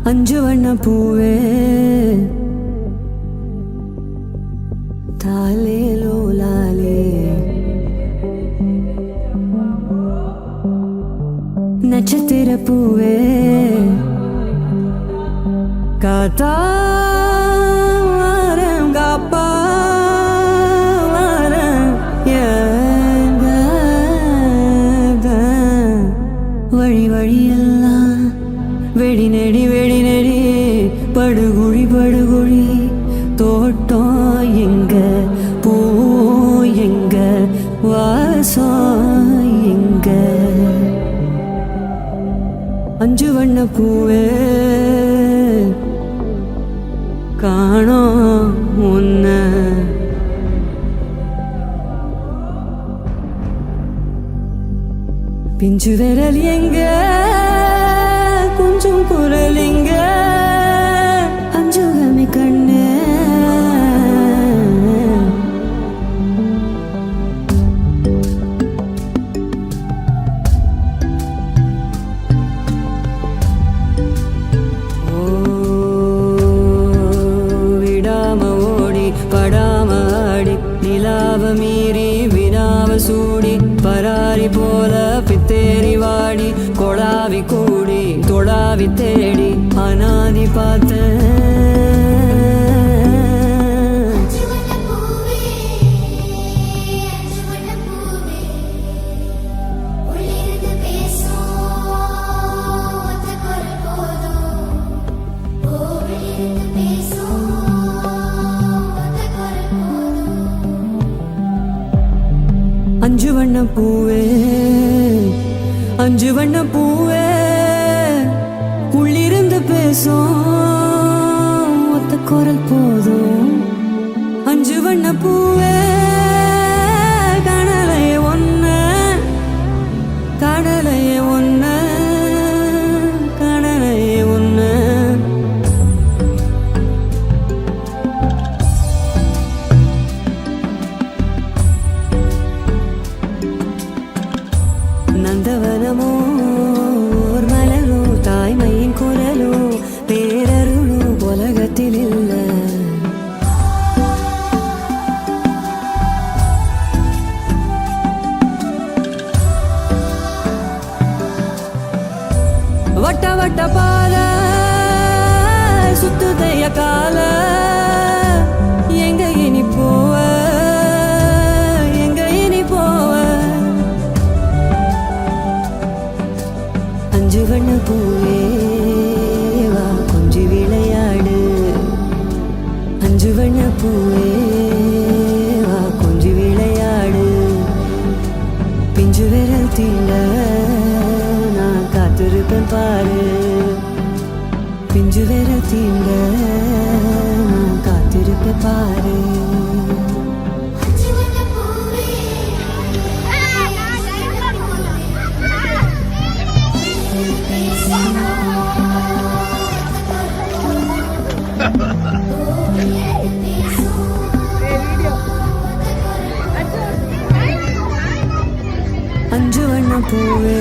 அஞ்சு வண்ண பூவே தாலே லோலாலே நட்சத்திர பூவே காத்தாரம் காப்பாரம் வழி வழியெல்லாம் வெடி நெடி படுகுழி படுகுழி தோட்டம் எங்க பூ எங்க வாசம் எங்க அஞ்சு வண்ண பூவே காணோம் உன்ன பிஞ்சு விரல் எங்க கொஞ்சம் குரல் எங்க அஞ்சுகமே கண்ணு மீறி வினாவ சூடி பராரி போல பித்தேரி வாடி கொளாவி கூடி தொழாவி தேடி அனாதி பார்த்த அஞ்சு வண்ண பூவே அஞ்சு வண்ண பூவே உள்ளிருந்து பேசும் ஒத்த குரல் போதும் அஞ்சு வண்ண பூவே காணலையே ஒன்ன காணலையே ஒன்ன காணலையே ஒன்ன நந்தவனமோ ஓர் மலரோ தாய்மையின் குரலோ பேரருளோ உலகத்தில் இல்ல வட்ட வட்ட பாத சுத்துதைய கால எங்க இனி போவ அஞ்சு வண்ண பூவே வா கொஞ்சி விளையாடு அஞ்சு வண்ண பூவே வா கொஞ்சி விளையாடு பிஞ்சு விரல் தீண்ட நான் காத்திருப்பேன் பாரு பிஞ்சு விரல் தீண்ட நான் காத்திருப்பேன் பாரு அஞ்சு வண்ண பூவே